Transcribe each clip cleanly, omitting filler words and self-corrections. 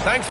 Thanks.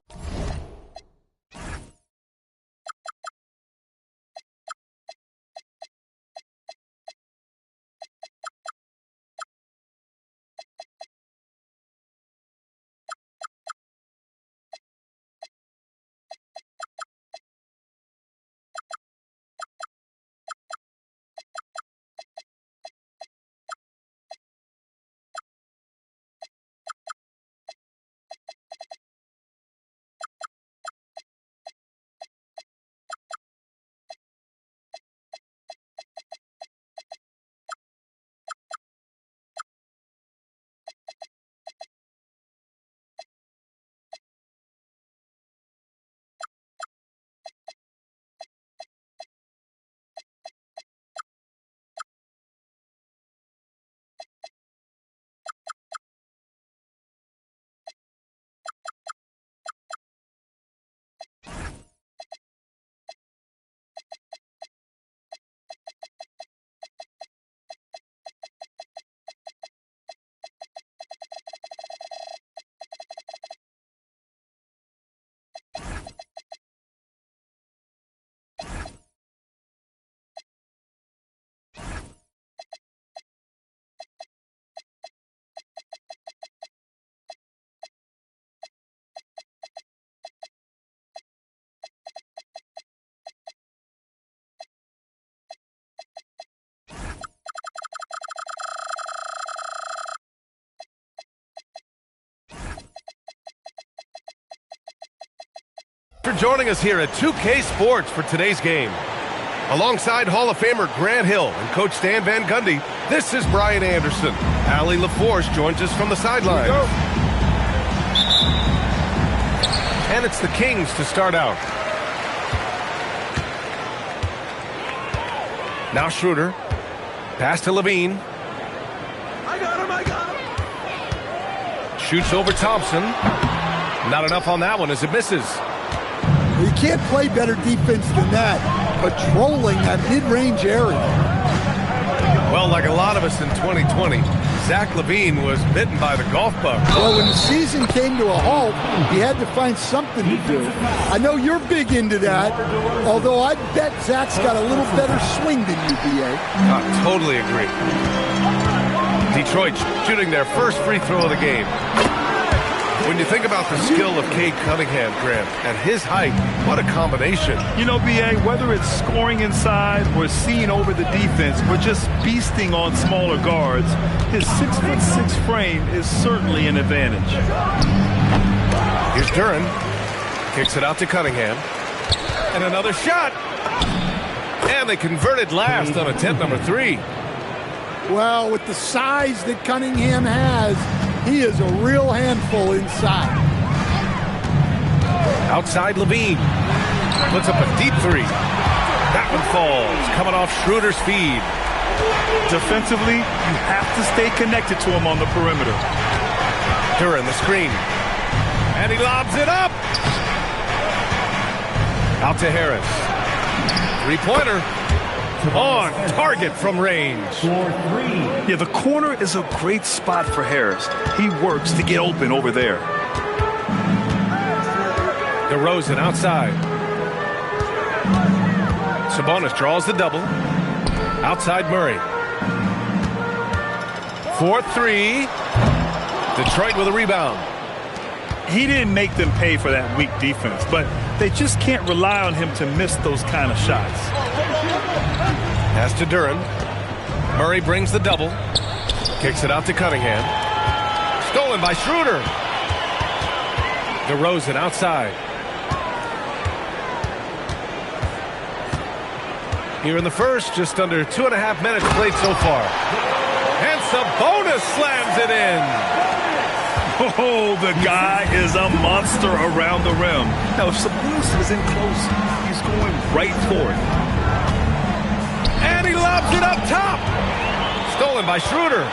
For joining us here at 2K Sports for today's game. Alongside Hall of Famer Grant Hill and Coach Stan Van Gundy, this is Brian Anderson. Allie LaForce joins us from the sidelines. And it's the Kings to start out. Now Schroeder. Pass to Levine. I got him. Shoots over Thompson. Not enough on that one as it misses. You can't play better defense than that, patrolling that mid-range area. Well, like a lot of us in 2020, Zach LaVine was bitten by the golf bug. Well, when the season came to a halt, he had to find something to do. I know you're big into that, although I bet Zach's got a little better swing than you, B.A. I totally agree. Detroit shooting their first free throw of the game. When you think about the skill of Cade Cunningham, Grant, and his height, what a combination. You know, B.A., whether it's scoring inside or seeing over the defense or just beasting on smaller guards, his 6'6" frame is certainly an advantage. Here's Duran. Kicks it out to Cunningham. And another shot. And they converted last on attempt number 3. Well, with the size that Cunningham has, he is a real handful inside. Outside Levine. Puts up a deep 3. That one falls. Coming off Schroeder's feed. Defensively, you have to stay connected to him on the perimeter. Duran the screen. And he lobs it up. Out to Harris. Three-pointer. On target from range. Yeah, the corner is a great spot for Harris. He works to get open over there. DeRozan outside. Sabonis draws the double. Outside Murray. 4-3. Detroit with a rebound. He didn't make them pay for that weak defense, but they just can't rely on him to miss those kind of shots. Pass to Duran. Murray brings the double. Kicks it out to Cunningham. Stolen by Schroeder. DeRozan outside. Here in the first, just under 2.5 minutes played so far. And Sabonis slams it in. Oh, the guy is a monster around the rim. Now, if Sabonis is in close, he's going right for it. And he lobs it up top. Stolen by Schroeder.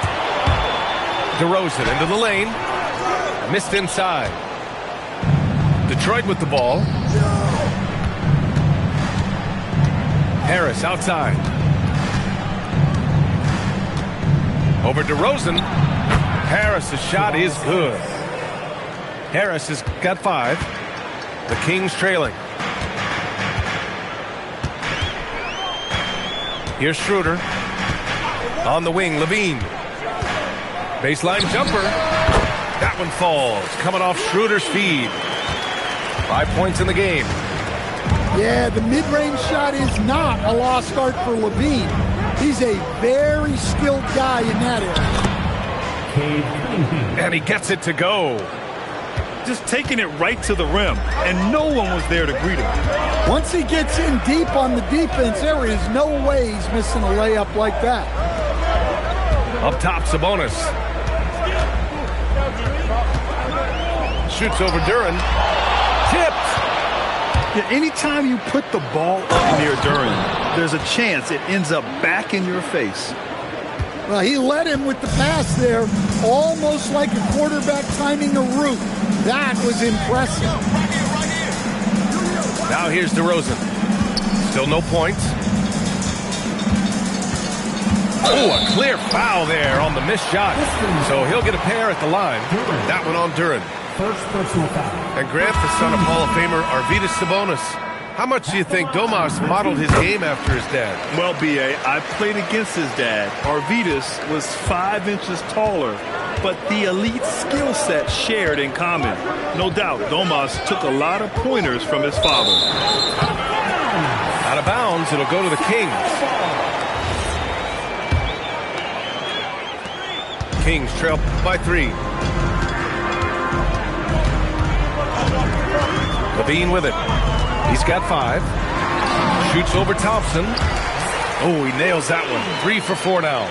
DeRozan into the lane. Missed inside. Detroit with the ball. Harris outside. Over DeRozan. Harris' shot is good. Harris has got 5. The Kings trailing. Here's Schroeder. On the wing, Levine. Baseline jumper. That one falls. Coming off Schroeder's feed. 5 points in the game. Yeah, the mid-range shot is not a lost art for Levine. He's a very skilled guy in that area. And he gets it to go. Just taking it right to the rim, and no one was there to greet him. Once he gets in deep on the defense, there is no way he's missing a layup like that. Up top, Sabonis. Shoots over Duran. Tipped. Yeah, anytime you put the ball up near Duran, there's a chance it ends up back in your face. Well, he led him with the pass there, almost like a quarterback timing a route. That was impressive. Now here's DeRozan. Still no points. Oh, a clear foul there on the missed shot. So he'll get a pair at the line. That one on Duran. First personal foul. And Grant, the son of Hall of Famer Arvydas Sabonis. How much do you think Domas modeled his game after his dad? Well, B.A., I played against his dad. Arvydas was 5 inches taller, but the elite skill set shared in common. No doubt, Domas took a lot of pointers from his father. Out of bounds, it'll go to the Kings. Kings trail by 3. Levine with it. He's got 5. Shoots over Thompson. Oh, he nails that one. 3 for 4 now.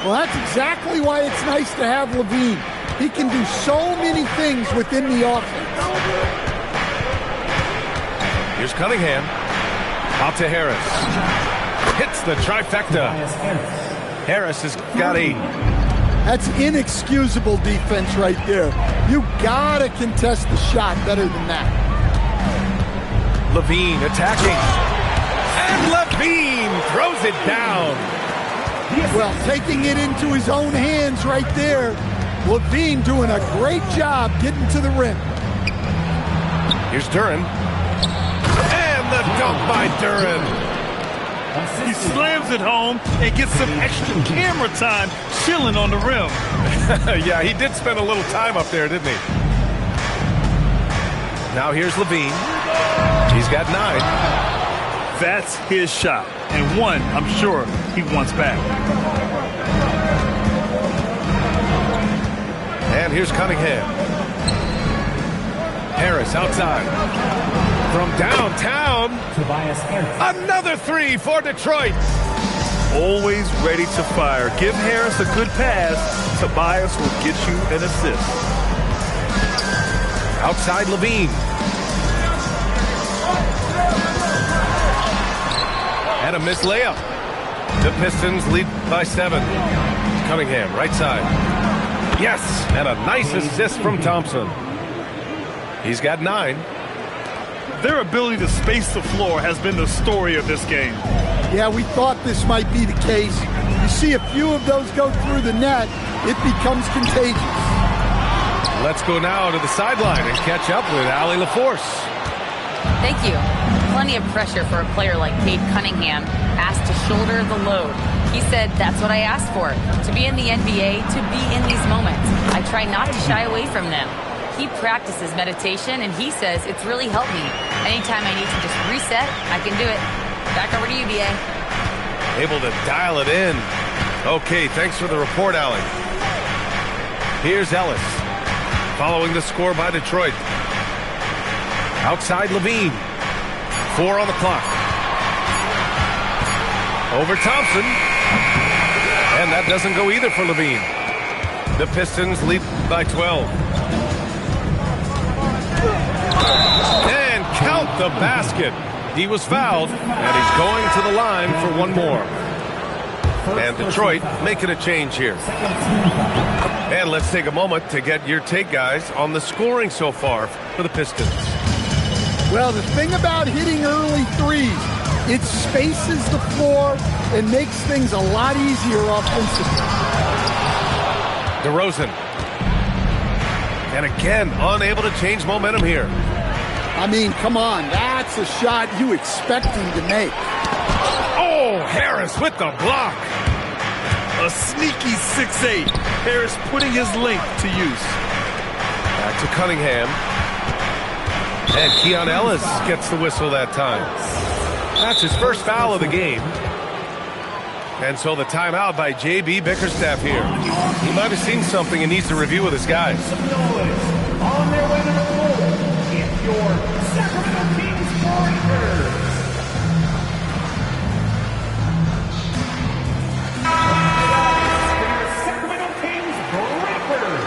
Well, that's exactly why it's nice to have Levine. He can do so many things within the offense. Here's Cunningham. Out to Harris. Hits the trifecta. Harris has got 8. That's inexcusable defense right there. You gotta contest the shot better than that. Levine attacking. And Levine throws it down. Well, taking it into his own hands right there. Levine doing a great job getting to the rim. Here's Duran. And the dunk by Duran. He slams it home and gets some extra camera time chilling on the rim. Yeah, he did spend a little time up there, didn't he? Now here's Levine. He's got 9. That's his shot, and one I'm sure he wants back. And here's Cunningham. Harris outside. From downtown. Another 3 for Detroit. Always ready to fire. Give Harris a good pass. Tobias will get you an assist. Outside Levine. And a missed layup. The Pistons lead by 7. Cunningham, right side. Yes, and a nice assist from Thompson. He's got 9. Their ability to space the floor has been the story of this game. Yeah, we thought this might be the case. You see a few of those go through the net, it becomes contagious. Let's go now to the sideline and catch up with Allie LaForce. Thank you. Plenty of pressure for a player like Cade Cunningham, asked to shoulder the load. He said, that's what I asked for, to be in the NBA, to be in these moments. I try not to shy away from them. He practices meditation, and he says it's really helped me. Anytime I need to just reset, I can do it. Back over to you, B.A. Able to dial it in. Okay, thanks for the report, Allie. Here's Ellis. Following the score by Detroit. Outside Levine. 4 on the clock. Over Thompson. And that doesn't go either for Levine. The Pistons lead by 12. And count the basket. He was fouled, and he's going to the line for 1 more. And Detroit making a change here. And let's take a moment to get your take, guys, on the scoring so far for the Pistons. Well, the thing about hitting early threes, it spaces the floor and makes things a lot easier offensively. DeRozan. And again, unable to change momentum here. I mean, come on. That's a shot you expect him to make. Oh, Harris with the block. A sneaky 6'8". Harris putting his length to use. Back to Cunningham. And Keon Ellis gets the whistle that time. That's his first foul of the game. And so the timeout by J.B. Bickerstaff here. He might have seen something and needs to review with his guys. On their way to the floor, it's your Sacramento Kings Breakers. Sacramento Kings Breakers.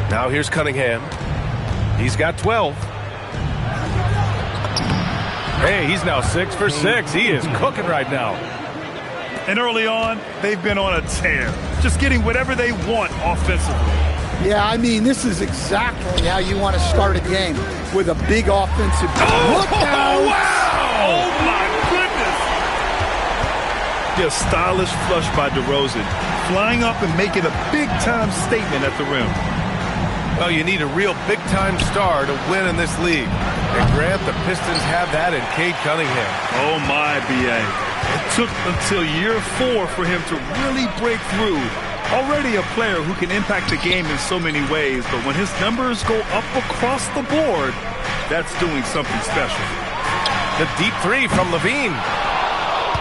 Now here's Cunningham. He's got 12. Hey, he's now 6 for 6. He is cooking right now. And early on, they've been on a tear. Just getting whatever they want offensively. Yeah, I mean, this is exactly how you want to start a game, with a big offensive. Look out! Wow! Oh, my goodness! A stylish flush by DeRozan, flying up and making a big-time statement at the rim. Well, you need a real big-time star to win in this league. And Grant, the Pistons have that in Cade Cunningham. Oh, my, B.A. It took until year 4 for him to really break through. Already a player who can impact the game in so many ways, but when his numbers go up across the board, that's doing something special. The deep three from Levine.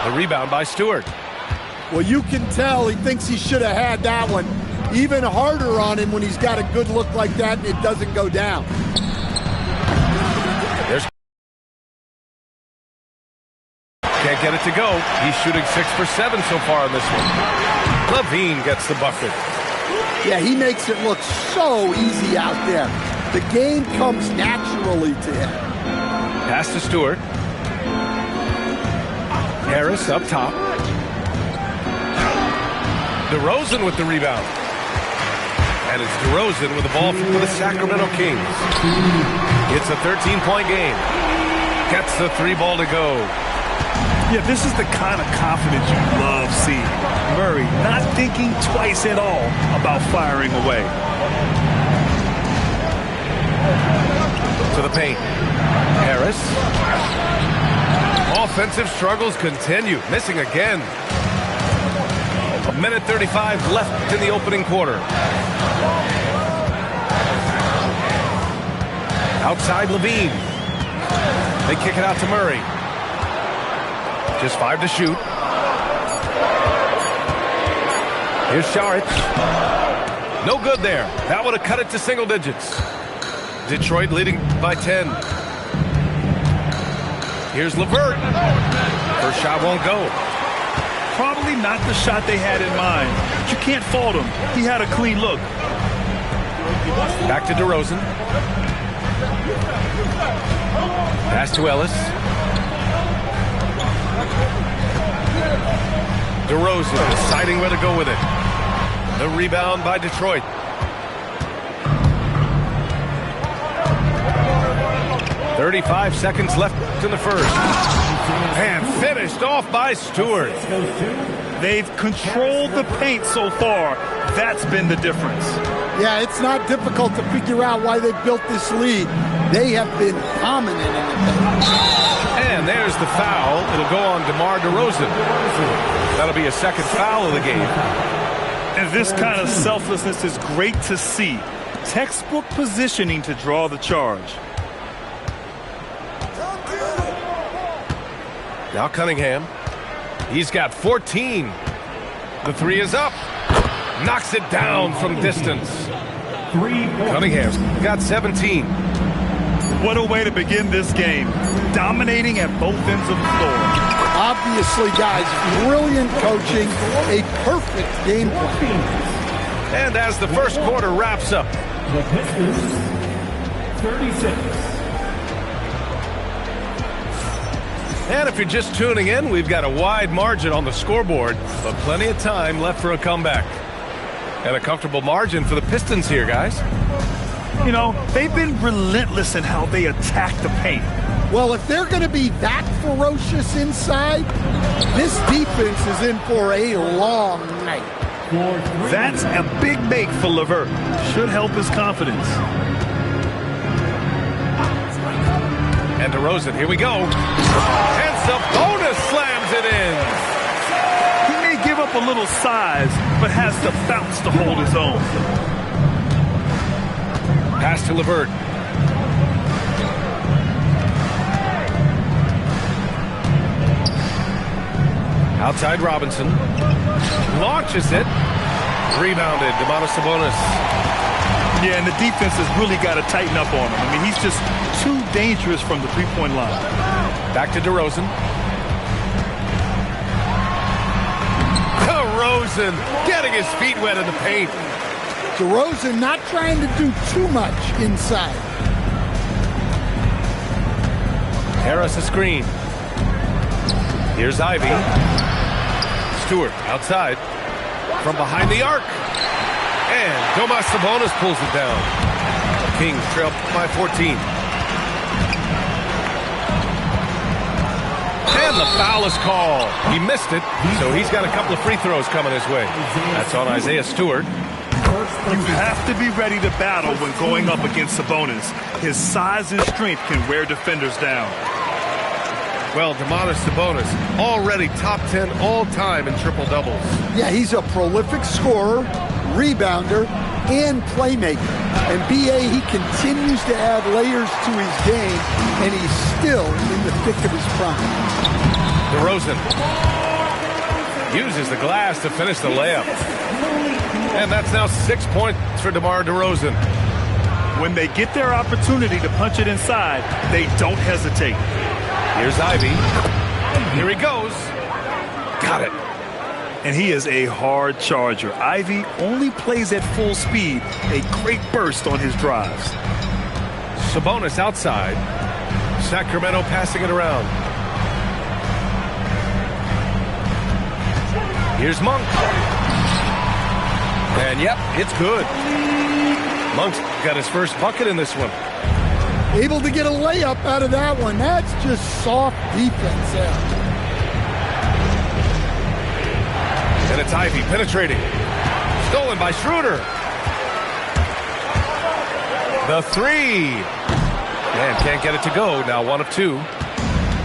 The rebound by Stewart. Well, you can tell he thinks he should have had that one. Even harder on him when he's got a good look like that and it doesn't go down. Can't get it to go. He's shooting 6 for 7 so far on this one. Levine gets the bucket. Yeah, he makes it look so easy out there. The game comes naturally to him. Pass to Stewart. Harris up top. DeRozan with the rebound. And it's DeRozan with the ball for the Sacramento Kings. It's a 13-point game. Gets the 3 ball to go. Yeah, this is the kind of confidence you love seeing. Murray not thinking twice at all about firing away. To the paint. Harris. Offensive struggles continue. Missing again. 1:35 left in the opening quarter. Outside Levine. They kick it out to Murray. Just 5 to shoot. Here's Šarić. No good there. That would have cut it to single digits. Detroit leading by 10. Here's LeVert. First shot won't go. Probably not the shot they had in mind. But you can't fault him. He had a clean look. Back to DeRozan. Pass to Ellis. DeRozan deciding where to go with it. The rebound by Detroit. .35 seconds left in the first. And finished off by Stewart. They've controlled the paint so far. That's been the difference. Yeah, it's not difficult to figure out why they built this lead. They have been dominant in the paint. And there's the foul. It'll go on DeMar DeRozan. That'll be a second foul of the game. And this kind of selflessness is great to see. Textbook positioning to draw the charge. Now Cunningham. He's got 14. The 3 is up. Knocks it down from distance. Cunningham's got 17. What a way to begin this game. Dominating at both ends of the floor. Obviously, guys, brilliant coaching, a perfect game plan. And as the first quarter wraps up, The Pistons, 36. and if you're just tuning in, we've got a wide margin on the scoreboard, but plenty of time left for a comeback. And a comfortable margin for the Pistons here, guys. You know, they've been relentless in how they attack the paint. Well, if they're going to be that ferocious inside, this defense is in for a long night. That's a big make for LeVert. Should help his confidence. And DeRozan, here we go. And Sabonis slams it in. He may give up a little size, but has the bounce to hold his own. Pass to LeVert. Outside Robinson. Launches it. Rebounded. Domantas Sabonis. Yeah, and the defense has really got to tighten up on him. I mean, he's just too dangerous from the three-point line. Back to DeRozan. DeRozan getting his feet wet in the paint. DeRozan not trying to do too much inside. Harris a screen. Here's Ivy. Stewart outside from behind the arc. And Domantas Sabonis pulls it down. Kings trail by 14. And the foul is called. He missed it, so he's got a couple of free throws coming his way. That's on Isaiah Stewart. You have to be ready to battle when going up against Sabonis. His size and strength can wear defenders down. Well, Domantas Sabonis already top 10 all-time in triple-doubles. Yeah, he's a prolific scorer, rebounder, and playmaker. And B.A., he continues to add layers to his game, and he's still in the thick of his prime. DeRozan uses the glass to finish the layup. And that's now 6 points for DeMar DeRozan. When they get their opportunity to punch it inside, they don't hesitate. Here's Ivy. Here he goes. Got it. And he is a hard charger. Ivy only plays at full speed. A great burst on his drives. Sabonis outside. Sacramento passing it around. Here's Monk. And yep, it's good. Monk's got his first bucket in this one. Able to get a layup out of that one. That's just soft defense there. And it's Ivy penetrating. Stolen by Schroeder. The three. And can't get it to go. Now 1 of 2.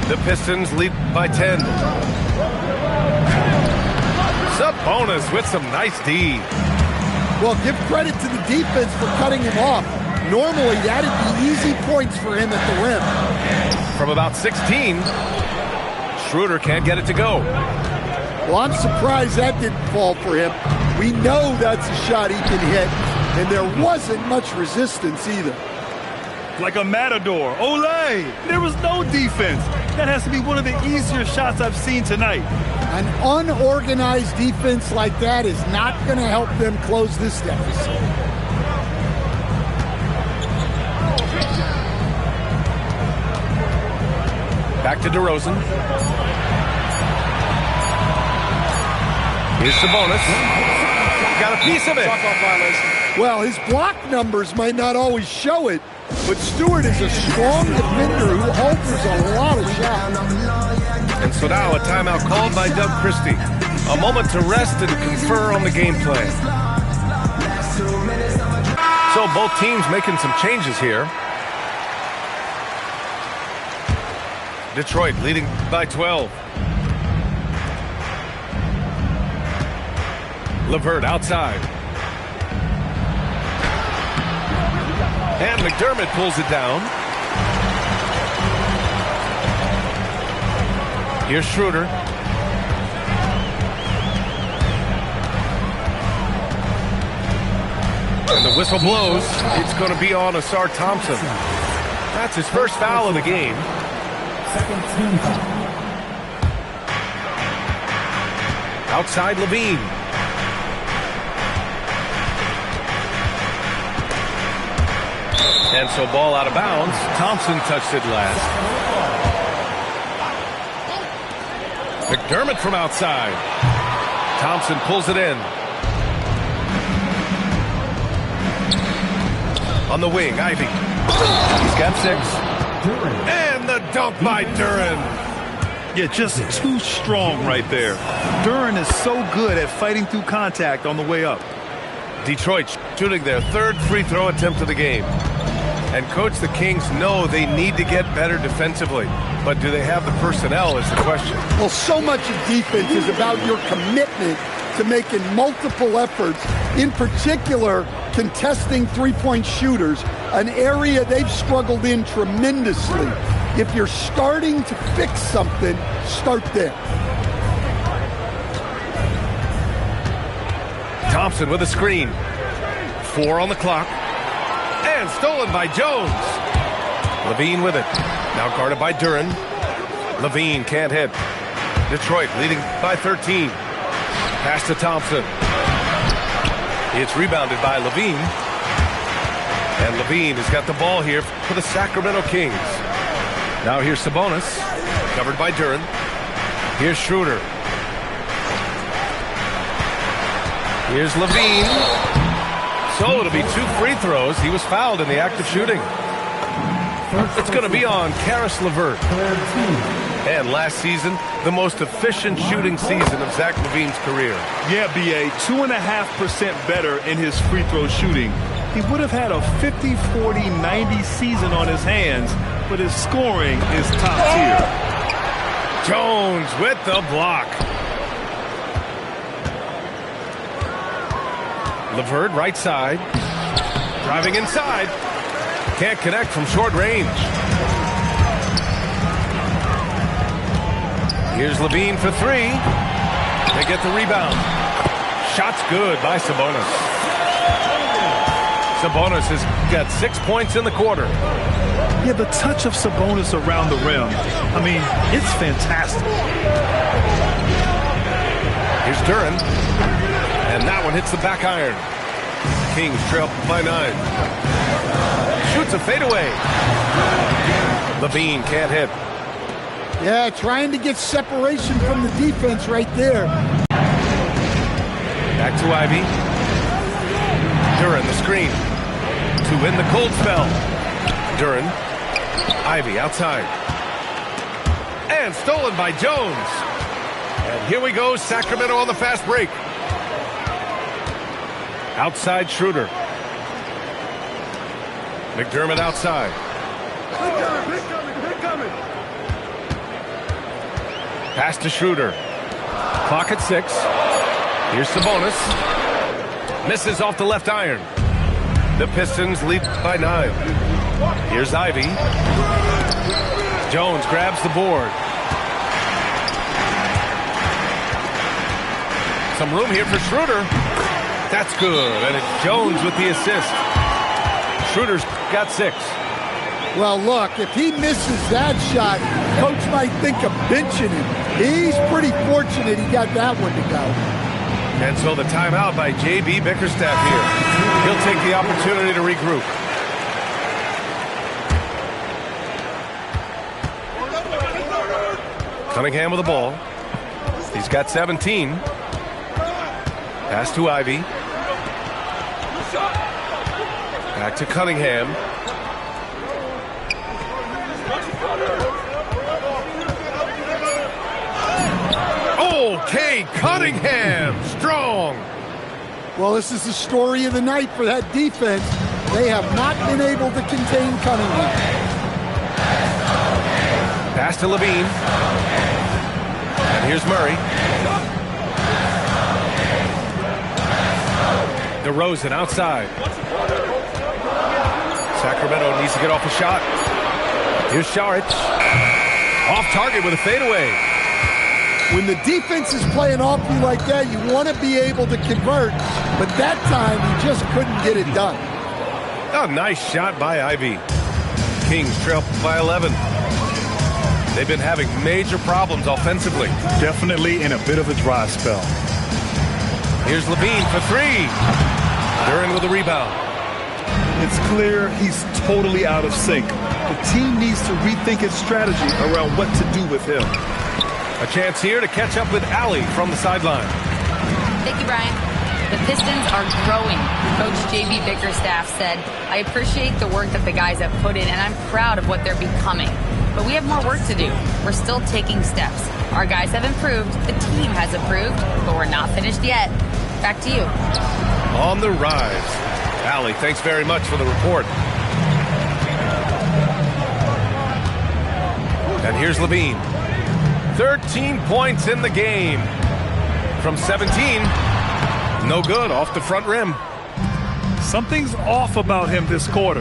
The Pistons lead by 10. Sabonis with some nice D. Well, give credit to the defense for cutting him off. Normally, that'd be easy points for him at the rim. From about 16, Schroeder can't get it to go. Well, I'm surprised that didn't fall for him. We know that's a shot he can hit, and there wasn't much resistance either. Like a matador. Olay! There was no defense. That has to be one of the easier shots I've seen tonight. An unorganized defense like that is not going to help them close this deficit. Back to DeRozan. Here's Sabonis. Got a piece of it. Well, his block numbers might not always show it, but Stewart is a strong defender who alters a lot of shots. And so now a timeout called by Doug Christie. A moment to rest and confer on the game plan. So both teams making some changes here. Detroit leading by 12. LeVert outside. And McDermott pulls it down. Here's Schroeder. And the whistle blows. It's going to be on Asar Thompson. That's his first foul of the game. Second team foul. Outside Levine. And so ball out of bounds. Thompson touched it last. McDermott from outside. Thompson pulls it in. On the wing, Ivy. He's got 6. And And the dunk by Duren. Yeah, just too strong right there. Duren is so good at fighting through contact on the way up. Detroit shooting their third free throw attempt of the game. And, Coach, the Kings know they need to get better defensively. But do they have the personnel is the question. Well, so much of defense is about your commitment to making multiple efforts, in particular contesting three-point shooters, an area they've struggled in tremendously. If you're starting to fix something, start there. Thompson with a screen. 4 on the clock. And stolen by Jones. Levine with it. Now guarded by Duren. Levine can't hit. Detroit leading by 13. Pass to Thompson. It's rebounded by Levine. And Levine has got the ball here for the Sacramento Kings. Now here's Sabonis. Covered by Duren. Here's Schroeder. Here's Levine. So it'll be 2 free throws. He was fouled in the act of shooting. It's going to be on Karis LeVert. And last season, the most efficient shooting season of Zach LaVine's career. Yeah, B.A., 2.5% better in his free throw shooting. He would have had a 50, 40, 90 season on his hands, but his scoring is top tier. Jones with the block. LeVert right side. Driving inside. Can't connect from short range. Here's Levine for 3. They get the rebound. Shot's good by Sabonis. Sabonis has got 6 points in the quarter. Yeah, the touch of Sabonis around the rim, I mean, it's fantastic. Here's Duren. And that one hits the back iron. Kings trail by 9. Shoots a fadeaway. Levine can't hit. Yeah, trying to get separation from the defense right there. Back to Ivy. Duren the screen. To win the cold spell. Duren. Ivy outside. And stolen by Jones. And here we go, Sacramento on the fast break. Outside Schroeder. McDermott outside. Pass to Schroeder. Clock at 6. Here's Sabonis. Misses off the left iron. The Pistons lead by 9. Here's Ivy. Jones grabs the board. Some room here for Schroeder. That's good. And it's Jones with the assist. Schroeder's got 6. Well, look, if he misses that shot, Coach might think of benching him. He's pretty fortunate he got that one to go. And so the timeout by J.B. Bickerstaff here. He'll take the opportunity to regroup. Cunningham with the ball. He's got 17. Pass to Ivy. Back to Cunningham. Okay, Cunningham, strong. Well, this is the story of the night for that defense. They have not been able to contain Cunningham. Pass to Levine. And here's Murray. DeRozan outside. Sacramento needs to get off a shot. Here's Šarić. Off target with a fadeaway. When the defense is playing off you like that, you want to be able to convert, but that time he just couldn't get it done. A nice shot by Ivy. Kings trail by 11. They've been having major problems offensively. Definitely in a bit of a dry spell. Here's Levine for 3. Duren with the rebound. It's clear he's totally out of sync. The team needs to rethink its strategy around what to do with him. A chance here to catch up with Allie from the sideline. Thank you, Brian. The Pistons are growing. Coach J.B. Bickerstaff said, I appreciate the work that the guys have put in, and I'm proud of what they're becoming. but we have more work to do. We're still taking steps. Our guys have improved, the team has improved, but we're not finished yet. Back to you. On the rise. Allie, thanks very much for the report. And here's Levine. 13 points in the game. From 17, no good, off the front rim. Something's off about him this quarter.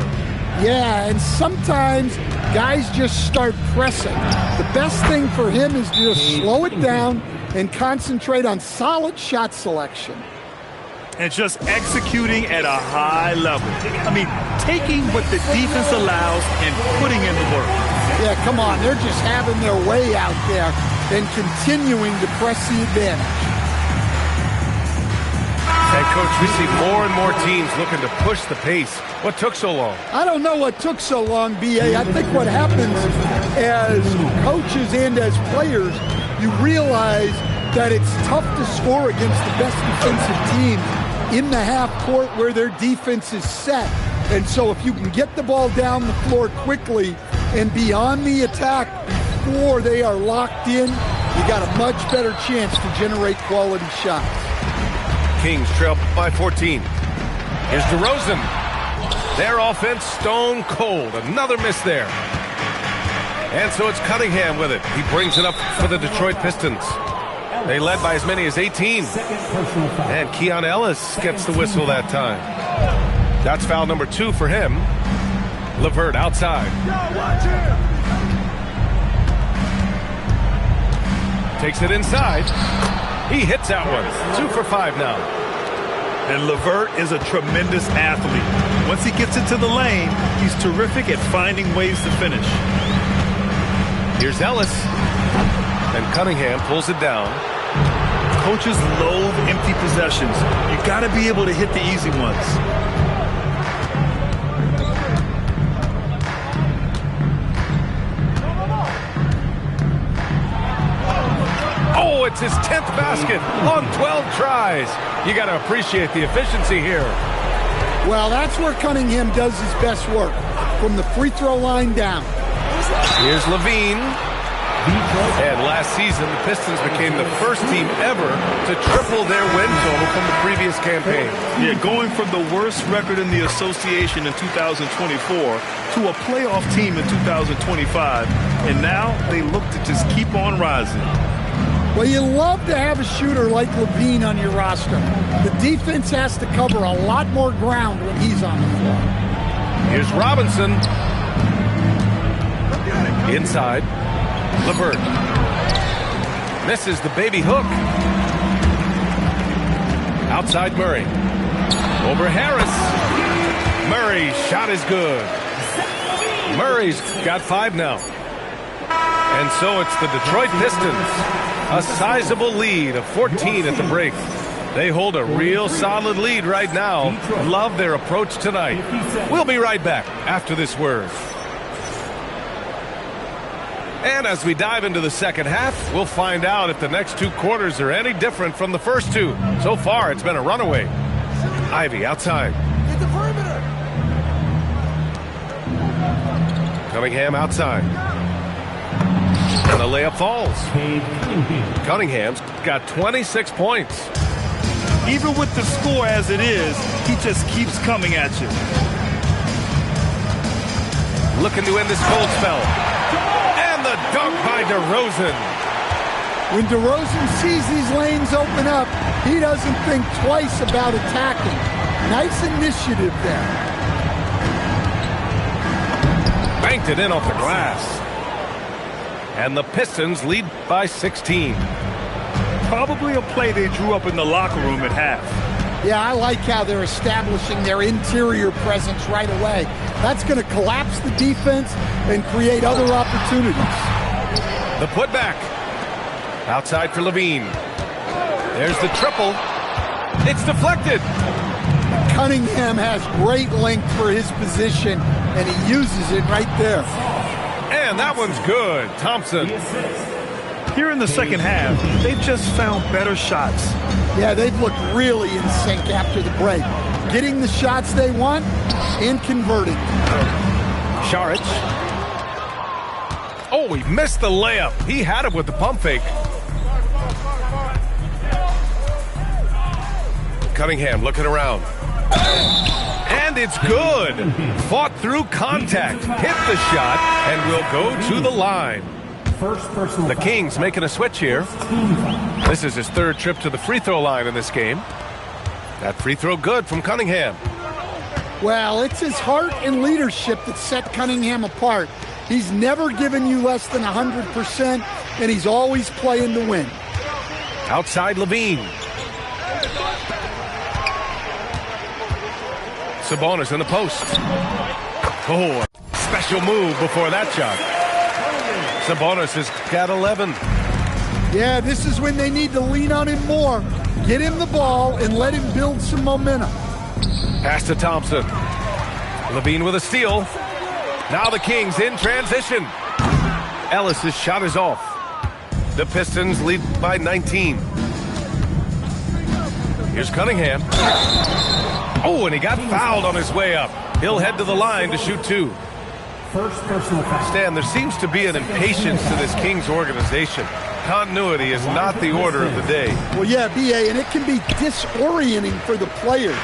Yeah, and sometimes guys just start pressing. The best thing for him is to just slow it down and concentrate on solid shot selection. And just executing at a high level. I mean, taking what the defense allows and putting in the work. Yeah, come on. They're just having their way out there and continuing to press the advantage. And, Coach, we see more and more teams looking to push the pace. What took so long? I don't know what took so long, B.A. I think what happens as coaches and as players, you realize that it's tough to score against the best defensive teams in the half court where their defense is set. And so if you can get the ball down the floor quickly and be on the attack before they are locked in, you got a much better chance to generate quality shots. Kings trail by 14. Here's DeRozan. Their offense stone cold. Another miss there. And so it's Cunningham with it. He brings it up for the Detroit Pistons. They led by as many as 18. And Keon Ellis gets the whistle that time. That's foul number 2 for him. LeVert outside. Takes it inside. He hits that one. 2 for 5 now. And LeVert is a tremendous athlete. Once he gets into the lane, he's terrific at finding ways to finish. Here's Ellis. And Cunningham pulls it down. Coaches loathe empty possessions. You got to be able to hit the easy ones. Oh, it's his 10th basket on 12 tries. You got to appreciate the efficiency here. Well, that's where Cunningham does his best work, from the free throw line down. Here's Levine. And last season, the Pistons became the first team ever to triple their win total from the previous campaign. Yeah, going from the worst record in the association in 2024 to a playoff team in 2025. And now they look to just keep on rising. Well, you love to have a shooter like Levine on your roster. The defense has to cover a lot more ground when he's on the floor. Here's Robinson. Inside. LeVert. Misses the baby hook. Outside Murray. Over Harris. Murray's shot is good. Murray's got 5 now. And so it's the Detroit Pistons. A sizable lead of 14 at the break. They hold a real solid lead right now. Love their approach tonight. We'll be right back after this word. And as we dive into the second half, we'll find out if the next 2 quarters are any different from the first 2. So far, it's been a runaway. Ivy outside. Get the perimeter. Cunningham outside. And the layup falls. Cunningham's got 26 points. Even with the score as it is, he just keeps coming at you. Looking to end this cold spell. And the dunk by DeRozan. When DeRozan sees these lanes open up, he doesn't think twice about attacking. Nice initiative there. Banked it in off the glass. And the Pistons lead by 16. Probably a play they drew up in the locker room at half. Yeah, I like how they're establishing their interior presence right away. That's going to collapse the defense and create other opportunities. The putback. Outside for Levine. There's the triple. It's deflected. Cunningham has great length for his position, and he uses it right there. And that one's good. Thompson. Here in the second half, they've just found better shots. Yeah, they've looked really in sync after the break. Getting the shots they want and converting. Saric. Oh, he missed the layup. He had it with the pump fake. Cunningham looking around. And it's good. Fought through contact. Hit the shot and will go to the line. The Kings making a switch here. This is his third trip to the free throw line in this game. That free throw good from Cunningham. Well, it's his heart and leadership that set Cunningham apart. He's never given you less than 100%, and he's always playing to win. Outside Levine. Sabonis in the post. Oh, special move before that shot. Sabonis has got 11. Yeah, this is when they need to lean on him more. Get him the ball and let him build some momentum. Pass to Thompson. Levine with a steal. Now the Kings in transition. Ellis's shot is off. The Pistons lead by 19. Here's Cunningham. Oh, and he got fouled on his way up. He'll head to the line to shoot two. Stan, there seems to be an impatience to this Kings organization. Continuity is not the order of the day. Well, yeah, B.A., and it can be disorienting for the players.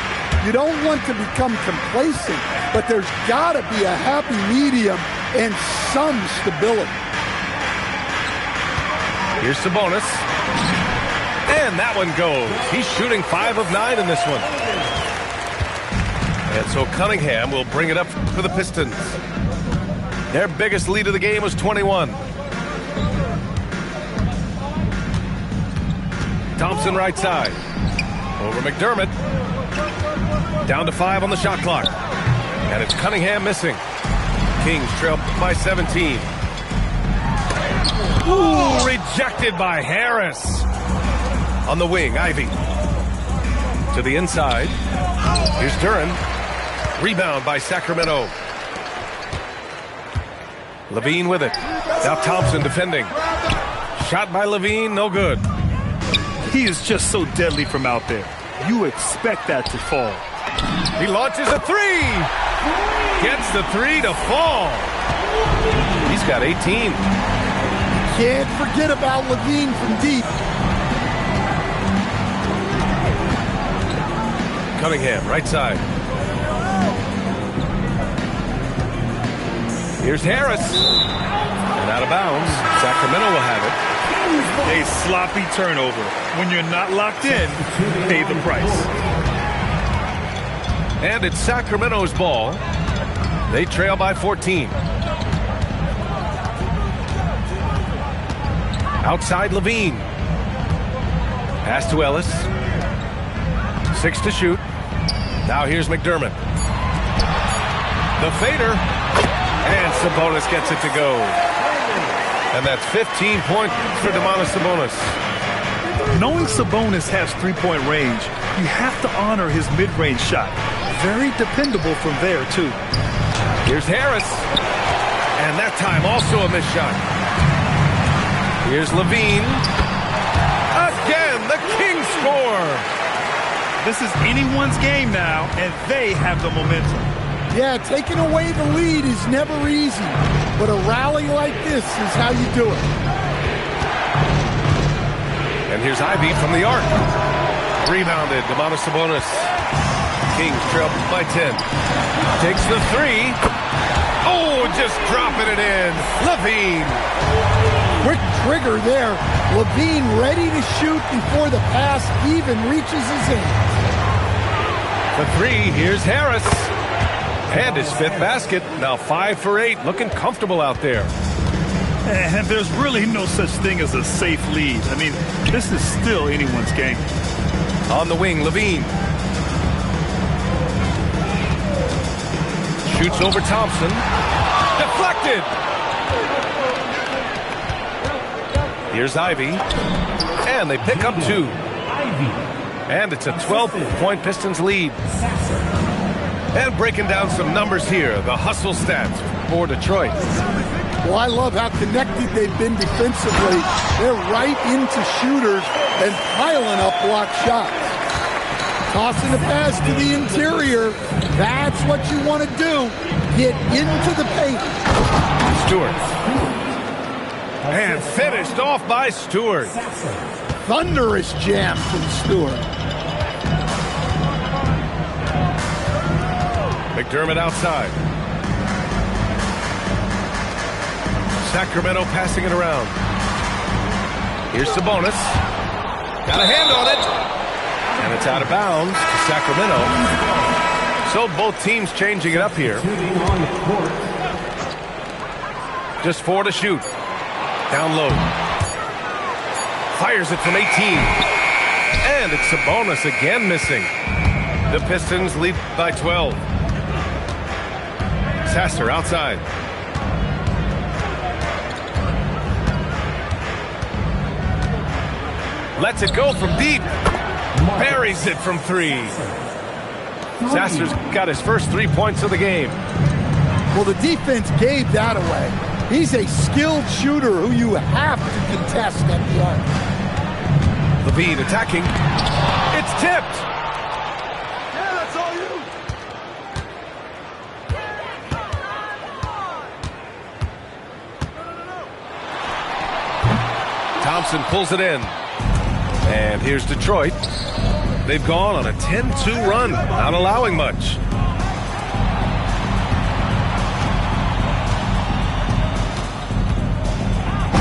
You don't want to become complacent, but there's got to be a happy medium and some stability. Here's Sabonis. And that one goes. He's shooting 5 of 9 in this one. And so Cunningham will bring it up for the Pistons. Their biggest lead of the game was 21. Thompson right side. Over McDermott. Down to 5 on the shot clock. And it's Cunningham missing. Kings trail by 17. Ooh, rejected by Harris. On the wing, Ivy. To the inside. Here's Duren. Rebound by Sacramento. Levine with it. Now Thompson defending. Shot by Levine, no good. He is just so deadly from out there. You expect that to fall. He launches a three. Gets the three to fall. He's got 18. Can't forget about Levine from deep. Cunningham, right side. Here's Harris. And out of bounds. Sacramento will have it. A sloppy turnover. When you're not locked in, pay the price. And it's Sacramento's ball. They trail by 14. Outside Levine. Pass to Ellis. 6 to shoot. Now here's McDermott. The fader. And Sabonis gets it to go. And that's 15 points for Domantas Sabonis. Knowing Sabonis has three-point range, you have to honor his mid-range shot. Very dependable from there, too. Here's Harris. And that time also a missed shot. Here's Levine. Again, the Kings score. This is anyone's game now, and they have the momentum. Yeah, taking away the lead is never easy, but a rally like this is how you do it. And here's Ivy from the arc. Rebounded, Domantas Sabonis. Kings trail by 10. Takes the three. Oh, just dropping it in. Levine. Quick trigger there. Levine ready to shoot before the pass even reaches his hand. The three, here's Harris. And his 5th basket. Now 5 for 8. Looking comfortable out there. And there's really no such thing as a safe lead. I mean, this is still anyone's game. On the wing, Levine. Shoots over Thompson. Deflected. Here's Ivy. And they pick up 2. And it's a 12-point Pistons lead. And breaking down some numbers here, the hustle stats for Detroit. Well, I love how connected they've been defensively. They're right into shooters and piling up block shots. Tossing the pass to the interior. That's what you want to do. Get into the paint. Stewart. And finished off by Stewart. Thunderous jam from Stewart. McDermott outside. Sacramento passing it around. Here's Sabonis. Got a hand on it. And it's out of bounds to Sacramento. So both teams changing it up here. Just 4 to shoot. Down low. Fires it from 18. And it's Sabonis again missing. The Pistons lead by 12. Sasser outside. Lets it go from deep. Buries it from 3. Sasser's got his first 3 points of the game. Well, the defense gave that away. He's a skilled shooter who you have to contest at the arc. Levine attacking. It's tipped. Yeah, that's all you. Thompson pulls it in. And here's Detroit. They've gone on a 10-2 run, not allowing much.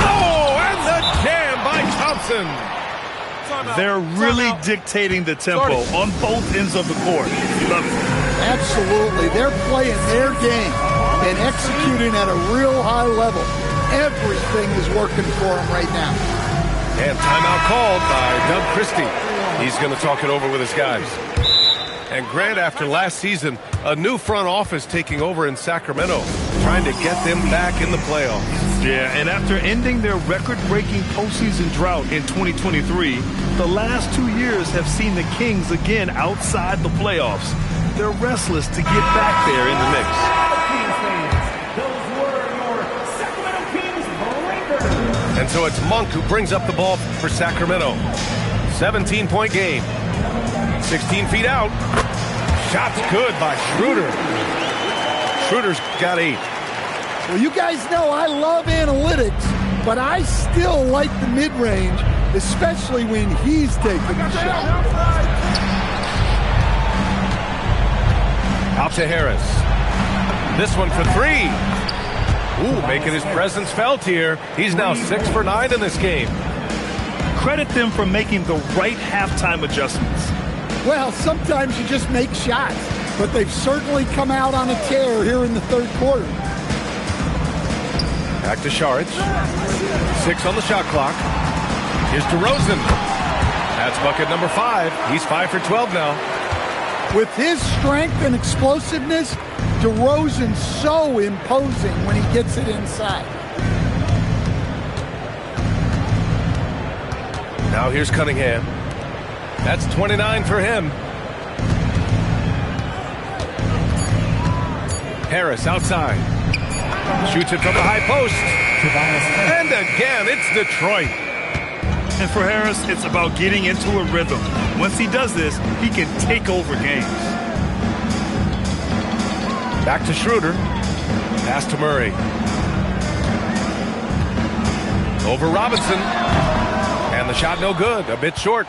Oh, and the jam by Thompson. They're really dictating the tempo on both ends of the court. You love it. Absolutely. They're playing their game and executing at a real high level. Everything is working for them right now. And timeout called by Doug Christie. He's going to talk it over with his guys. And Grant, after last season, a new front office taking over in Sacramento, trying to get them back in the playoffs. Yeah, and after ending their record-breaking postseason drought in 2023, the last 2 years have seen the Kings again outside the playoffs. They're restless to get back there in the mix. And so it's Monk who brings up the ball for Sacramento. 17-point game. 16 feet out. Shot's good by Schroeder. Schroeder's got 8. Well, you guys know I love analytics, but I still like the mid-range, especially when he's taking the shot. Out to Harris. This one for 3. Ooh, making his presence felt here. He's now 6 for 9 in this game. Credit them for making the right halftime adjustments. Well, sometimes you just make shots, but they've certainly come out on a tear here in the third quarter. Back to Šarić. 6 on the shot clock. Here's DeRozan. That's bucket number 5. He's 5 for 12 now. With his strength and explosiveness, DeRozan's so imposing when he gets it inside. Now here's Cunningham. That's 29 for him. Harris outside. Shoots it from the high post. And again, it's Detroit. And for Harris, it's about getting into a rhythm. Once he does this, he can take over games. Back to Schroeder. Pass to Murray. Over Robinson. And the shot no good. A bit short.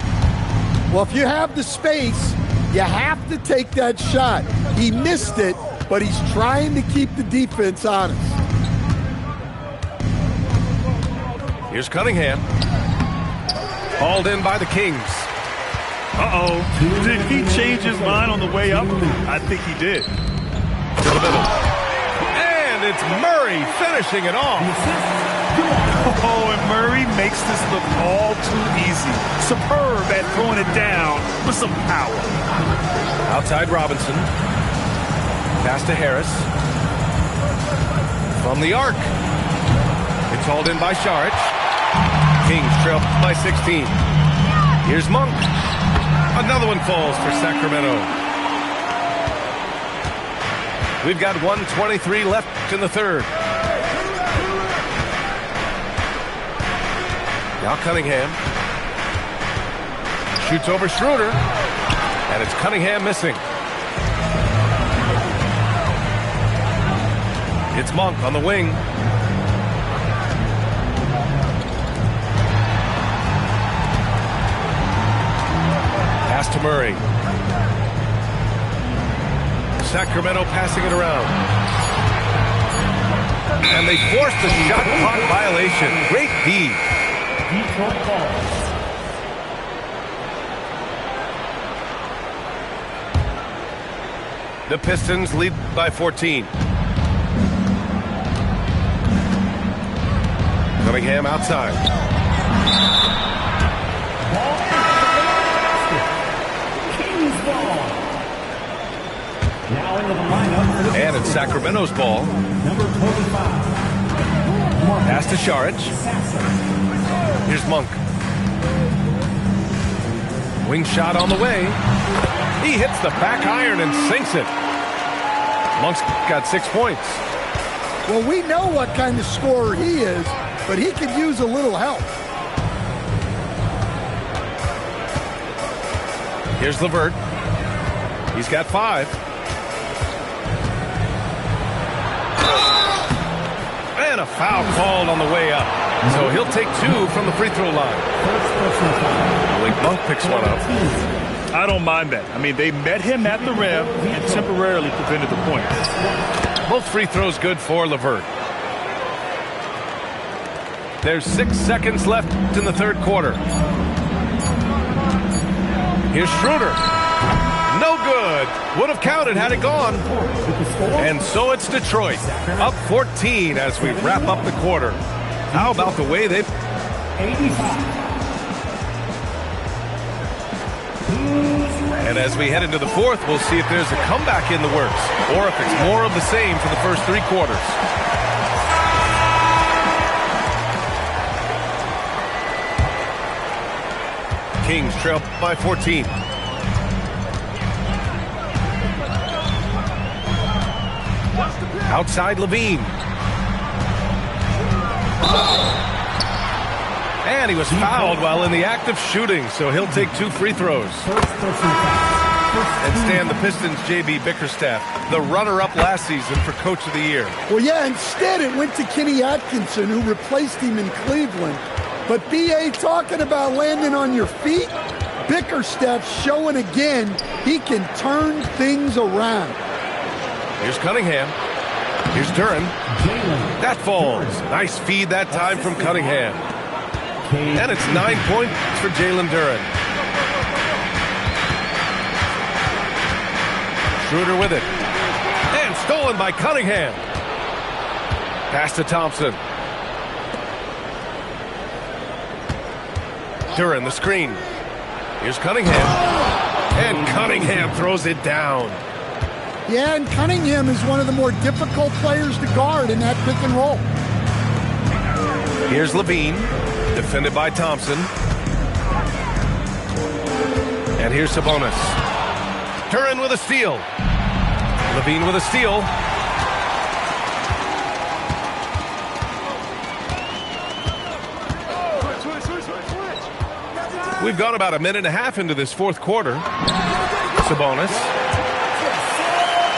Well, if you have the space, you have to take that shot. He missed it, but he's trying to keep the defense honest. Here's Cunningham. Hauled in by the Kings. Uh-oh. Did he change his mind on the way up? I think he did. To the middle. And it's Murray finishing it off. Oh, and Murray makes this look all too easy. Superb at throwing it down with some power. Outside Robinson. Pass to Harris. From the arc. It's hauled in by Šarić. Kings trail by 16. Here's Monk. Another one falls for Sacramento. We've got 1:23 left in the third. Now Cunningham. Shoots over Schroeder. And it's Cunningham missing. It's Monk on the wing. Pass to Murray. Sacramento passing it around. And they forced a shot clock violation. Great D. Detroit ball. The Pistons lead by 14. Cunningham outside. Kings ball. Now into the lineup for the And it's Sacramento's ball. number 25. Pass to Šarić. Here's Monk. Wing shot on the way. He hits the back iron and sinks it. Monk's got 6 points. Well, we know what kind of scorer he is, but he could use a little help. Here's LeVert. He's got 5. And a foul called on the way up. So he'll take 2 from the free throw line. Malik Monk picks one up. I don't mind that. I mean, they met him at the rim and temporarily prevented the points. Both free throws good for LeVert. There's 6 seconds left in the third quarter. Here's Schroeder. No good. Would have counted had it gone. And so it's Detroit. Up 14 as we wrap up the quarter. How about the way they... 85. And as we head into the fourth, we'll see if there's a comeback in the works or if it's more of the same for the first 3 quarters. Kings trail by 14. Outside Levine. And he was fouled while in the act of shooting, so he'll take 2 free throws. And Stan, the Pistons' J.B. Bickerstaff, the runner-up last season for Coach of the Year. Well, yeah, instead it went to Kenny Atkinson, who replaced him in Cleveland. But B.A. talking about landing on your feet, Bickerstaff showing again he can turn things around. Here's Cunningham. Here's Duren. That falls. Nice feed that time from Cunningham. And it's 9 points for Jalen Duren. Schroeder with it. And stolen by Cunningham. Pass to Thompson. Duren, the screen. Here's Cunningham. And Cunningham throws it down. Yeah, and Cunningham is one of the more difficult players to guard in that pick and roll. Here's Levine. Defended by Thompson. And here's Sabonis. Duren with a steal. Levine with a steal. We've gone about a minute and a half into this fourth quarter. Sabonis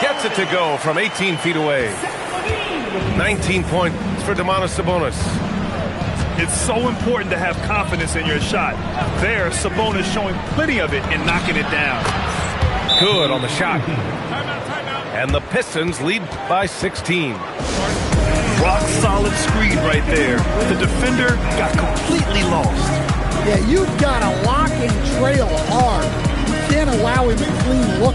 gets it to go from 18 feet away. 19 points for Domantas Sabonis. It's so important to have confidence in your shot. There, Sabonis showing plenty of it and knocking it down. Good on the shot. And the Pistons lead by 16. Rock solid screen right there. The defender got completely lost. Yeah, you've got to lock and trail hard. You can't allow him a clean look.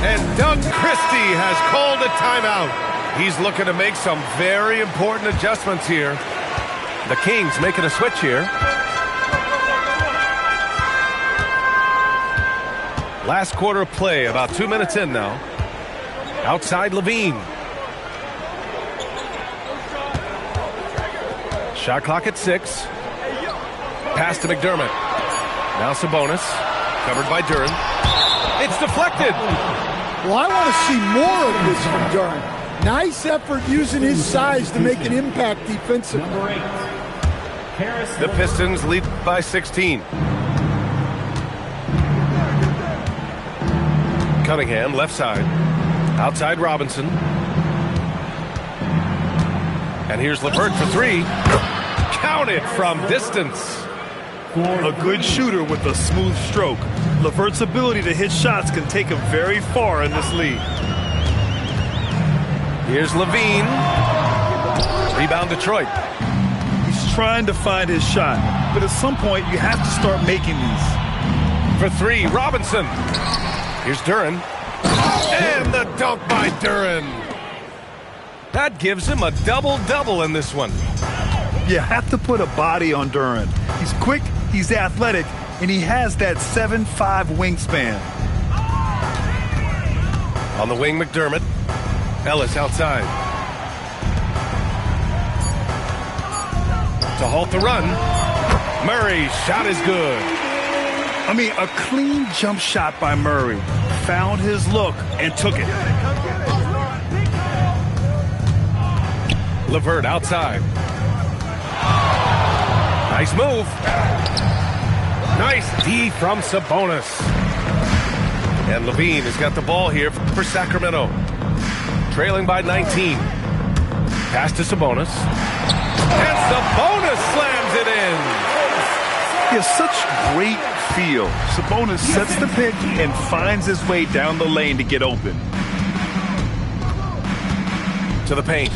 And Doug Christie has called a timeout. He's looking to make some very important adjustments here. The Kings making a switch here. Last quarter of play, about 2 minutes in now. Outside Levine. Shot clock at 6. Pass to McDermott. Now Sabonis. Covered by Duren. It's deflected. Well, I want to see more of this from Duren. Nice effort using his size to make an impact defensively. Number 8. The Pistons lead by 16. Cunningham, left side. Outside Robinson. And here's LeVert for 3. Counted from distance. A good shooter with a smooth stroke. LeVert's ability to hit shots can take him very far in this league. Here's Levine. Rebound Detroit. He's trying to find his shot, but at some point you have to start making these. For three, Robinson. Here's Duren. And the dunk by Duren. That gives him a double-double in this one. You have to put a body on Duren. He's quick, he's athletic, and he has that 7'5" wingspan. On the wing, McDermott. Ellis outside. To halt the run. Murray's shot is good. I mean, a clean jump shot by Murray. Found his look and took it. LeVert outside. Nice move. Nice D from Sabonis. And Levine has got the ball here for Sacramento. Trailing by 19. Pass to Sabonis. And Sabonis slams it in. He has such great feel. Sabonis sets the pick and finds his way down the lane to get open. To the paint.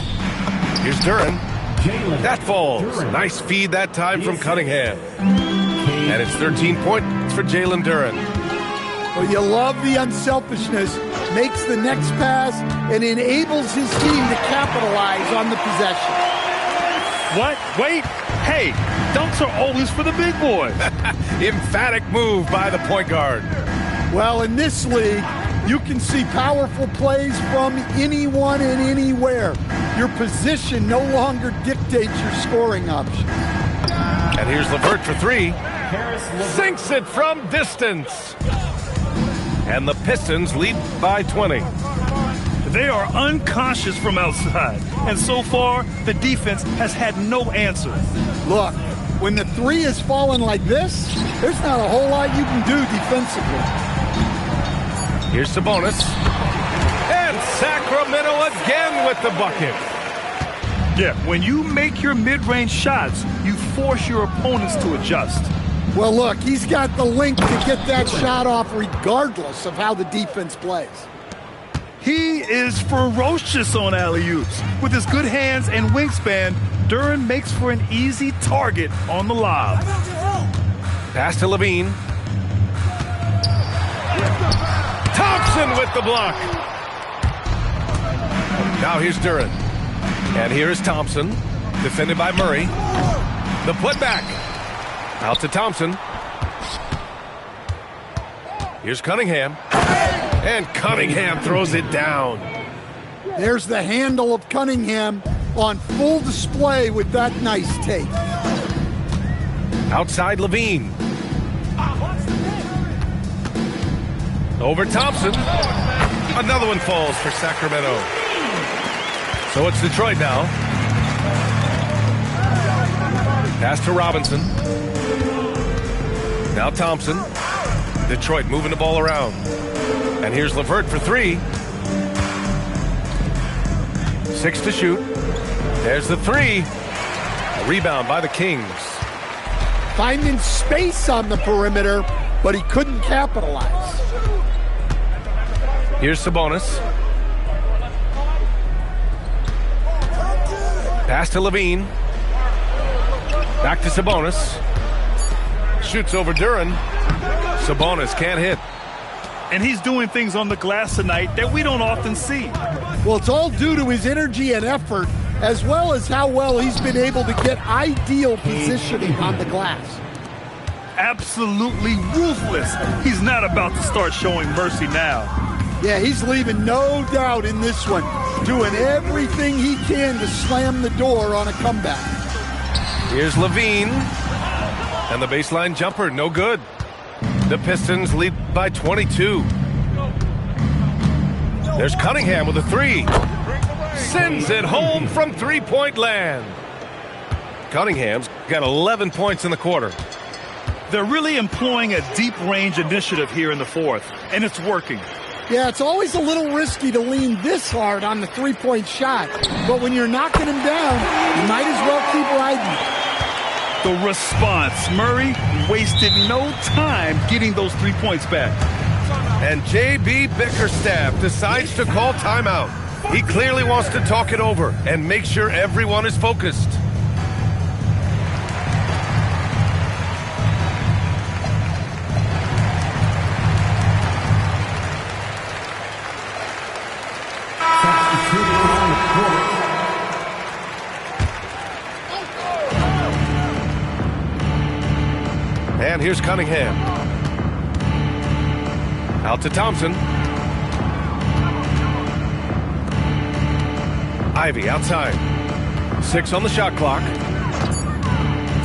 Here's Duren. That falls. Nice feed that time from Cunningham. And it's 13 points for Jalen Duren. Well, you love the unselfishness. Makes the next pass and enables his team to capitalize on the possession. What? Wait. Hey, dunks are always for the big boys. Emphatic move by the point guard. Well, in this league, you can see powerful plays from anyone and anywhere. Your position no longer dictates your scoring options. And here's LeVert for three. Sinks it from distance. And the Pistons lead by 20. They are unconscious from outside. And so far, the defense has had no answer. Look, when the three is falling like this, there's not a whole lot you can do defensively. Here's Sabonis. And Sacramento again with the bucket. Yeah, when you make your mid-range shots, you force your opponents to adjust. Well, look, he's got the length to get that shot off regardless of how the defense plays. He is ferocious on alley-oops. With his good hands and wingspan, Duren makes for an easy target on the lob. Pass to Levine. Thompson with the block. Now here's Duren. And here is Thompson, defended by Murray. The putback. Out to Thompson. Here's Cunningham. And Cunningham throws it down. There's the handle of Cunningham on full display with that nice take. Outside Levine. Over Thompson. Another one falls for Sacramento. So it's Detroit now. Pass to Robinson. Now Thompson. Detroit moving the ball around. And here's LeVert for three. 6 to shoot. There's the three. A rebound by the Kings. Finding space on the perimeter, but he couldn't capitalize. Here's Sabonis. Pass to Levine. Back to Sabonis. Shoots over Duren. Sabonis can't hit. And he's doing things on the glass tonight that we don't often see. Well, it's all due to his energy and effort, as well as how well he's been able to get ideal positioning on the glass. Absolutely ruthless. He's not about to start showing mercy now. Yeah, he's leaving no doubt in this one, doing everything he can to slam the door on a comeback. Here's Levine. And the baseline jumper, no good. The Pistons lead by 22. There's Cunningham with a three. Sends it home from three-point land. Cunningham's got 11 points in the quarter. They're really employing a deep-range initiative here in the fourth, and it's working. Yeah, it's always a little risky to lean this hard on the three-point shot, but when you're knocking him down, you might as well keep riding. The response. Murray wasted no time getting those 3 points back. And J.B. Bickerstaff decides to call timeout. He clearly wants to talk it over and make sure everyone is focused. And here's Cunningham. Out to Thompson. Ivy outside. 6 on the shot clock.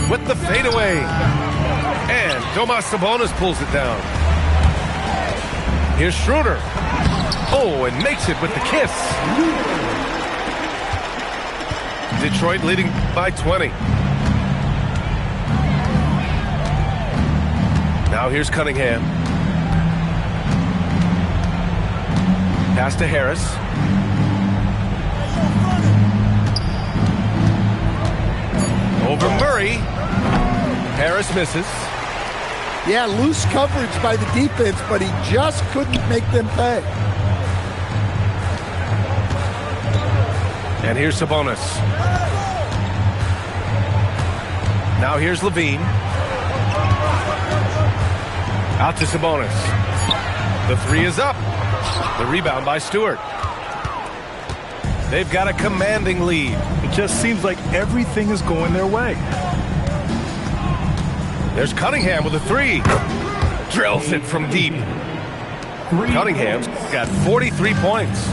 With the fadeaway. And Domas Sabonis pulls it down. Here's Schroeder. Oh, and makes it with the kiss. Detroit leading by 20. Now here's Cunningham. Pass to Harris. Over Murray. Harris misses. Yeah, loose coverage by the defense, but he just couldn't make them pay. And here's Sabonis. Now here's Levine. Out to Sabonis. The 3 is up. The rebound by Stewart. They've got a commanding lead. It just seems like everything is going their way. There's Cunningham with a 3. Drills it from deep. Cunningham's got 43 points.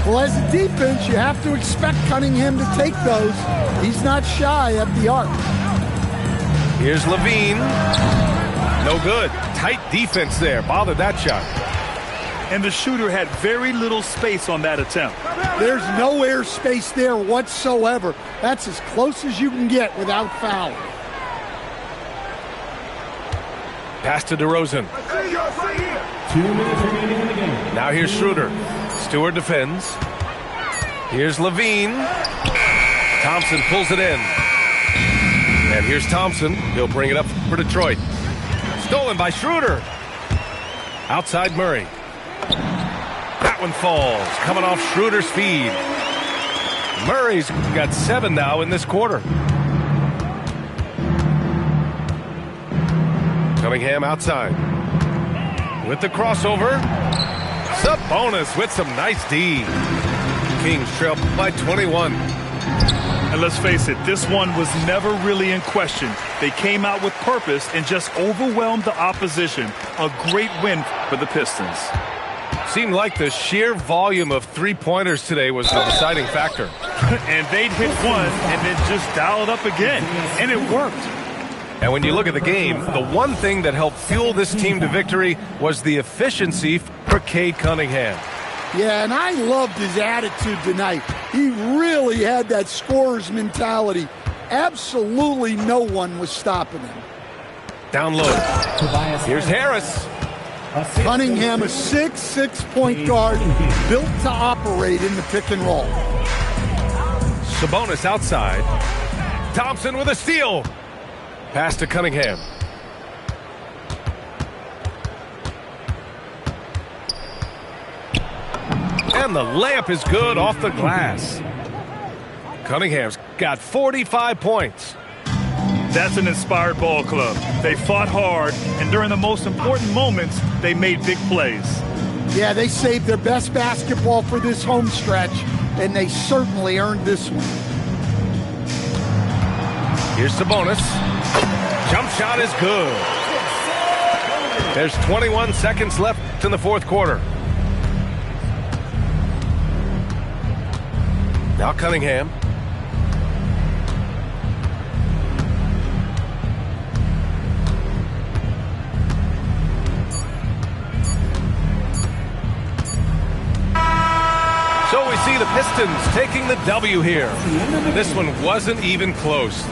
Well, as a defense, you have to expect Cunningham to take those. He's not shy at the arc. Here's Levine. No good. Tight defense there. Bothered that shot. And the shooter had very little space on that attempt. There's no air space there whatsoever. That's as close as you can get without fouling. Pass to DeRozan. 2 minutes remaining in the game. Now here's Schroeder. Stewart defends. Here's Levine. Thompson pulls it in. And here's Thompson. He'll bring it up for Detroit. Stolen by Schroeder. Outside Murray. That one falls. Coming off Schroeder's feed. Murray's got 7 now in this quarter. Cunningham outside. With the crossover. Sabonis with some nice D. Kings trail by 21. And let's face it, this one was never really in question. They came out with purpose and just overwhelmed the opposition. A great win for the Pistons. Seemed like the sheer volume of three-pointers today was the deciding factor. And they'd hit one and then just dial it up again. And it worked. And when you look at the game, the one thing that helped fuel this team to victory was the efficiency for Cade Cunningham. Yeah, and I loved his attitude tonight. He really had that scorer's mentality. Absolutely no one was stopping him. Down low. Here's Harris. Cunningham, a 6'6" point guard, built to operate in the pick and roll. Sabonis outside. Thompson with a steal. Pass to Cunningham. And the layup is good off the glass. Cunningham's got 45 points. That's an inspired ball club. They fought hard, and during the most important moments, they made big plays. Yeah, they saved their best basketball for this home stretch, and they certainly earned this one. Here's Sabonis. Jump shot is good. There's 21 seconds left in the fourth quarter. Now Cunningham. So we see the Pistons taking the W here. This one wasn't even close.